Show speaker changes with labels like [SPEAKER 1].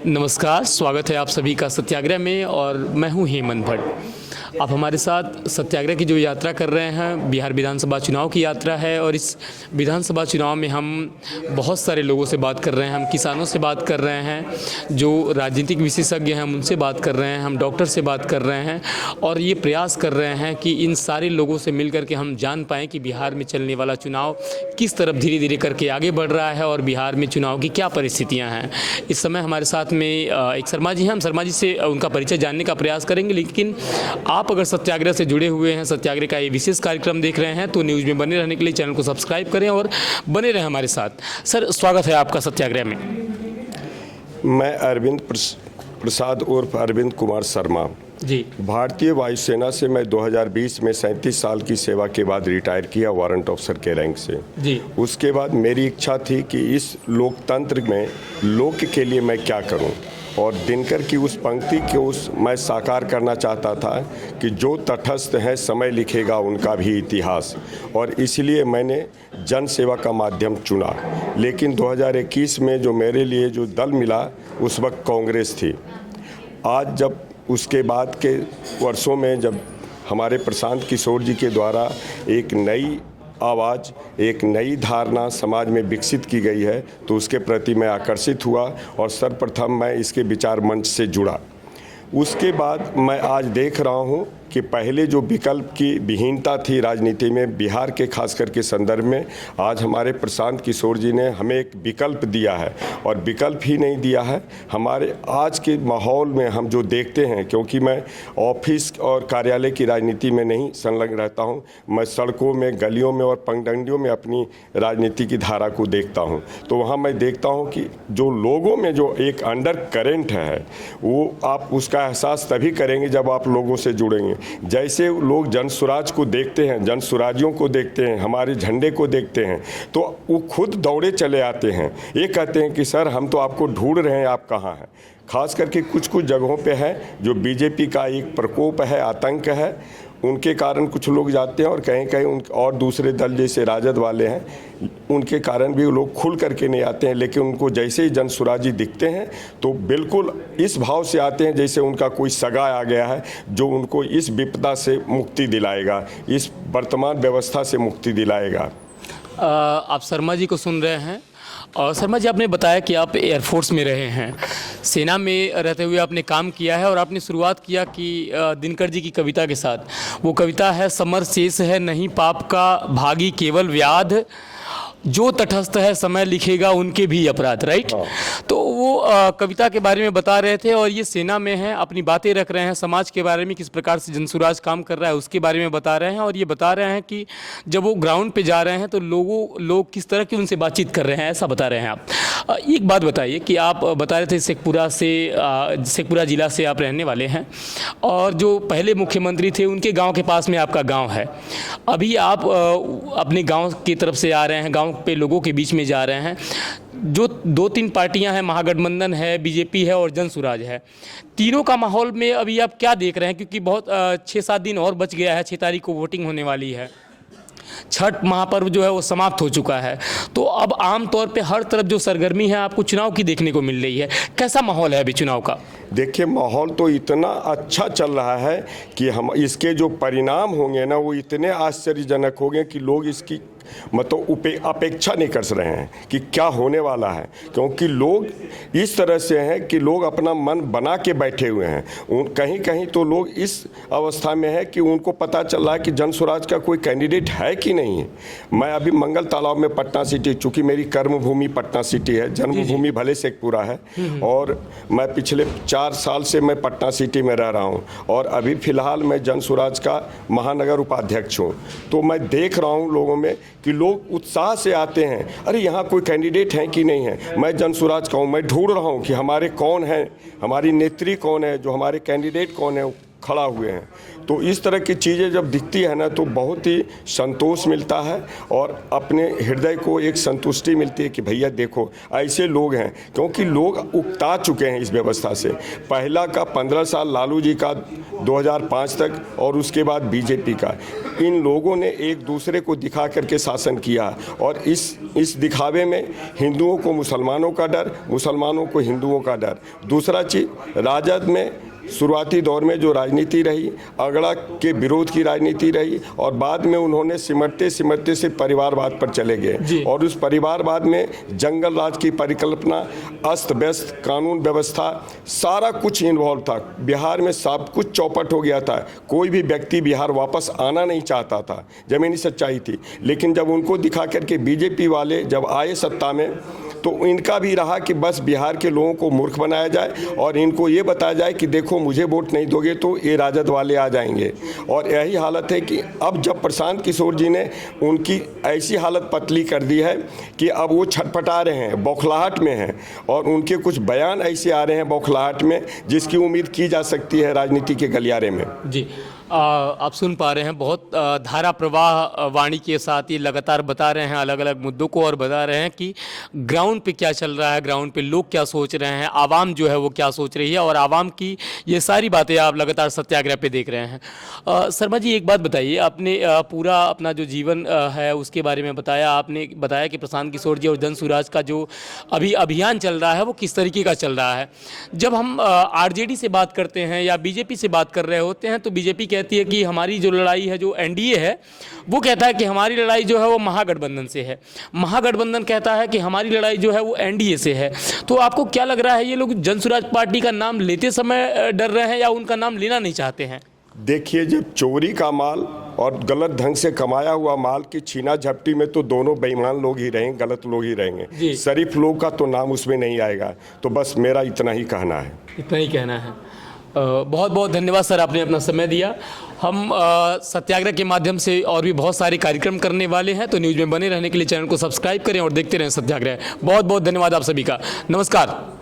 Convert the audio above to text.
[SPEAKER 1] नमस्कार, स्वागत है आप सभी का सत्याग्रह में और मैं हूं हेमंत भट्ट। आप हमारे साथ सत्याग्रह की जो यात्रा कर रहे हैं बिहार विधानसभा चुनाव की यात्रा है और इस विधानसभा चुनाव में हम बहुत सारे लोगों से बात कर रहे हैं। हम किसानों से बात कर रहे हैं, जो राजनीतिक विशेषज्ञ हैं हम उनसे बात कर रहे हैं, हम डॉक्टर से बात कर रहे हैं और ये प्रयास कर रहे हैं कि इन सारे लोगों से मिल करके हम जान पाएँ कि बिहार में चलने वाला चुनाव किस तरफ धीरे धीरे करके आगे बढ़ रहा है और बिहार में चुनाव की क्या परिस्थितियाँ हैं। इस समय हमारे साथ में एक शर्मा जी हैं, हम शर्मा जी से उनका परिचय जानने का प्रयास करेंगे। लेकिन आप अगर सत्याग्रह से जुड़े हुए हैं, सत्याग्रह का ये विशेष कार्यक्रम देख रहे हैं तो न्यूज़ में बने रहने के लिए चैनल को सब्सक्राइब करें और बने रहें हमारे साथ। सर, स्वागत है आपका सत्याग्रह में।
[SPEAKER 2] मैं अरविंद प्रसाद उर्फ अरविंद कुमार शर्मा
[SPEAKER 1] जी।
[SPEAKER 2] भारतीय वायुसेना से मैं 2020 में 37 साल की सेवा के बाद रिटायर किया वारंट ऑफिसर के रैंक से।
[SPEAKER 1] जी।
[SPEAKER 2] उसके बाद मेरी इच्छा थी कि इस लोकतंत्र में लोक के लिए मैं क्या करूं और दिनकर की उस पंक्ति को मैं साकार करना चाहता था कि जो तटस्थ है समय लिखेगा उनका भी इतिहास, और इसलिए मैंने जन सेवा का माध्यम चुना। लेकिन 2021 में जो मेरे लिए जो दल मिला उस वक्त कांग्रेस थी। आज जब उसके बाद के वर्षों में जब हमारे प्रशांत किशोर जी के द्वारा एक नई आवाज़, एक नई धारणा समाज में विकसित की गई है तो उसके प्रति मैं आकर्षित हुआ और सर्वप्रथम मैं इसके विचार मंच से जुड़ा। उसके बाद मैं आज देख रहा हूं कि पहले जो विकल्प की विहीनता थी राजनीति में बिहार के खास करके संदर्भ में, आज हमारे प्रशांत किशोर जी ने हमें एक विकल्प दिया है। और विकल्प ही नहीं दिया है, हमारे आज के माहौल में हम जो देखते हैं, क्योंकि मैं ऑफिस और कार्यालय की राजनीति में नहीं संलग्न रहता हूं, मैं सड़कों में, गलियों में और पगडंडियों में अपनी राजनीति की धारा को देखता हूं, तो वहाँ मैं देखता हूँ कि जो लोगों में जो एक अंडर करेंट है वो आप उसका एहसास तभी करेंगे जब आप लोगों से जुड़ेंगे। जैसे लोग जन स्वराज को देखते हैं, जन स्वराजियों को देखते हैं, हमारे झंडे को देखते हैं तो वो खुद दौड़े चले आते हैं। ये कहते हैं कि सर हम तो आपको ढूंढ रहे हैं, आप कहाँ हैं। खास करके कुछ कुछ जगहों पे है जो बीजेपी का एक प्रकोप है, आतंक है, उनके कारण कुछ लोग जाते हैं और कहीं कहीं और दूसरे दल जैसे राजद वाले हैं उनके कारण भी लोग खुल करके नहीं आते हैं। लेकिन उनको जैसे ही जन स्वराजी दिखते हैं तो बिल्कुल इस भाव से आते हैं जैसे उनका कोई सगा आ गया है जो उनको इस विपदा से मुक्ति दिलाएगा, इस वर्तमान व्यवस्था से मुक्ति दिलाएगा।
[SPEAKER 1] आप शर्मा जी को सुन रहे हैं और शर्मा जी, आपने बताया कि आप एयरफोर्स में रहे हैं, सेना में रहते हुए आपने काम किया है और आपने शुरुआत किया कि दिनकर जी की कविता के साथ। वो कविता है, समर शेष है नहीं पाप का भागी केवल व्याध, जो तटस्थ है समय लिखेगा उनके भी अपराध। राइट। तो वो कविता के बारे में बता रहे थे और ये सेना में है, अपनी बातें रख रहे हैं, समाज के बारे में किस प्रकार से जनसुराज काम कर रहा है उसके बारे में बता रहे हैं। और ये बता रहे हैं कि जब वो ग्राउंड पे जा रहे हैं तो लोग किस तरह की उनसे बातचीत कर रहे हैं, ऐसा बता रहे हैं आप। एक बात बताइए कि आप बता रहे थे शेखपुरा ज़िला से आप रहने वाले हैं और जो पहले मुख्यमंत्री थे उनके गाँव के पास में आपका गाँव है। अभी आप अपने गाँव की तरफ से आ रहे हैं, गाँव पे लोगों के बीच में जा रहे हैं। जो 2-3 पार्टियां हैं, महागठबंधन है, बीजेपी है और जनसुराज है, तीनों का माहौल में अभी आप क्या देख रहे हैं? क्योंकि बहुत 6-7 दिन और बच गया है, 6 तारीख को वोटिंग होने वाली है, छठ महापर्व जो है वो समाप्त हो चुका है। तो अब आम तौर पे हर तरफ जो सरगर्मी है आपको चुनाव की देखने को मिल रही है, कैसा माहौल है अभी चुनाव का?
[SPEAKER 2] देखिए, माहौल तो इतना अच्छा चल रहा है कि हम इसके जो परिणाम होंगे ना वो इतने आश्चर्यजनक होंगे कि लोग इसकी मतलब अपेक्षा नहीं कर रहे हैं कि क्या होने वाला है। क्योंकि लोग इस तरह से हैं कि लोग अपना मन बना के बैठे हुए हैं। कहीं कहीं तो लोग इस अवस्था में है कि उनको पता चल रहा है कि जन स्वराज का कोई कैंडिडेट है कि नहीं है। मैं अभी मंगल तालाब में पटना सिटी, चूँकि मेरी कर्मभूमि पटना सिटी है, जन्मभूमि भले शेखपुरा है, और मैं पिछले 4 साल से मैं पटना सिटी में रह रहा हूँ और अभी फ़िलहाल मैं जन स्वराज का महानगर उपाध्यक्ष हूँ। तो मैं देख रहा हूँ लोगों में कि लोग उत्साह से आते हैं, अरे यहाँ कोई कैंडिडेट है कि नहीं है। मैं जन स्वराज का हूँ, मैं ढूंढ रहा हूँ कि हमारे कौन है, हमारी नेत्री कौन है, जो हमारे कैंडिडेट कौन है, खड़ा हुए हैं। तो इस तरह की चीज़ें जब दिखती है ना तो बहुत ही संतोष मिलता है और अपने हृदय को एक संतुष्टि मिलती है कि भैया देखो ऐसे लोग हैं, क्योंकि लोग उकता चुके हैं इस व्यवस्था से। पहला का 15 साल लालू जी का 2005 तक और उसके बाद बीजेपी का, इन लोगों ने एक दूसरे को दिखा करके शासन किया और इस दिखावे में हिंदुओं को मुसलमानों का डर, मुसलमानों को हिंदुओं का डर। दूसरा चीज़, राजद में शुरुआती दौर में जो राजनीति रही, अगड़ा के विरोध की राजनीति रही और बाद में उन्होंने सिमटते सिमटते से परिवारवाद पर चले गए और उस परिवारवाद में जंगल राज की परिकल्पना, अस्त व्यस्त कानून व्यवस्था, सारा कुछ इन्वॉल्व था। बिहार में सब कुछ चौपट हो गया था, कोई भी व्यक्ति बिहार वापस आना नहीं चाहता था, ज़मीनी सच्चाई थी। लेकिन जब उनको दिखा करके बीजेपी वाले जब आए सत्ता में तो इनका भी रहा कि बस बिहार के लोगों को मूर्ख बनाया जाए और इनको ये बताया जाए कि देखो मुझे वोट नहीं दोगे तो ये राजद वाले आ जाएंगे। और यही हालत है कि अब जब प्रशांत किशोर जी ने उनकी ऐसी हालत पतली कर दी है कि अब वो छटपटा रहे हैं, बौखलाहट में हैं और उनके कुछ बयान ऐसे आ रहे हैं बौखलाहट में जिसकी उम्मीद की जा सकती है राजनीति के गलियारे में।
[SPEAKER 1] जी, आप सुन पा रहे हैं, बहुत धारा प्रवाह वाणी के साथ ये लगातार बता रहे हैं अलग अलग मुद्दों को और बता रहे हैं कि ग्राउंड पे क्या चल रहा है, ग्राउंड पे लोग क्या सोच रहे हैं, आवाम जो है वो क्या सोच रही है और आवाम की ये सारी बातें आप लगातार सत्याग्रह पे देख रहे हैं। शर्मा जी, एक बात बताइए, आपने पूरा अपना जो जीवन है उसके बारे में बताया। आपने बताया कि प्रशांत किशोर जी और जन सुराज का जो अभी अभियान चल रहा है वो किस तरीके का चल रहा है। जब हम आरजेडी से बात करते हैं या बीजेपी से बात कर रहे होते हैं तो बीजेपी कहती है कि हमारी जो लड़ाई है, जो एनडीए है, वो कहता है कि हमारी लड़ाई जो है वो महागठबंधन से है। महागठबंधन कहता है कि हमारी लड़ाई जो है वो एनडीए से है। तो आपको क्या लग रहा है, ये लोग जनसुराज पार्टी का नाम लेते समय डर रहे हैं या उनका नाम लेना नहीं चाहते हैं?
[SPEAKER 2] देखिए, जब चोरी का माल और गलत ढंग से कमाया हुआ माल की छीना झपटी में तो दोनों बेईमान लोग ही रहेंगे, गलत लोग ही रहेंगे। शरीफ लोग का तो नाम उसमें नहीं आएगा। तो बस मेरा इतना ही कहना है।
[SPEAKER 1] इतना ही कहना है। बहुत बहुत धन्यवाद सर, आपने अपना समय दिया। हम सत्याग्रह के माध्यम से और भी बहुत सारे कार्यक्रम करने वाले हैं, तो न्यूज़ में बने रहने के लिए चैनल को सब्सक्राइब करें और देखते रहें सत्याग्रह। बहुत बहुत धन्यवाद आप सभी का। नमस्कार।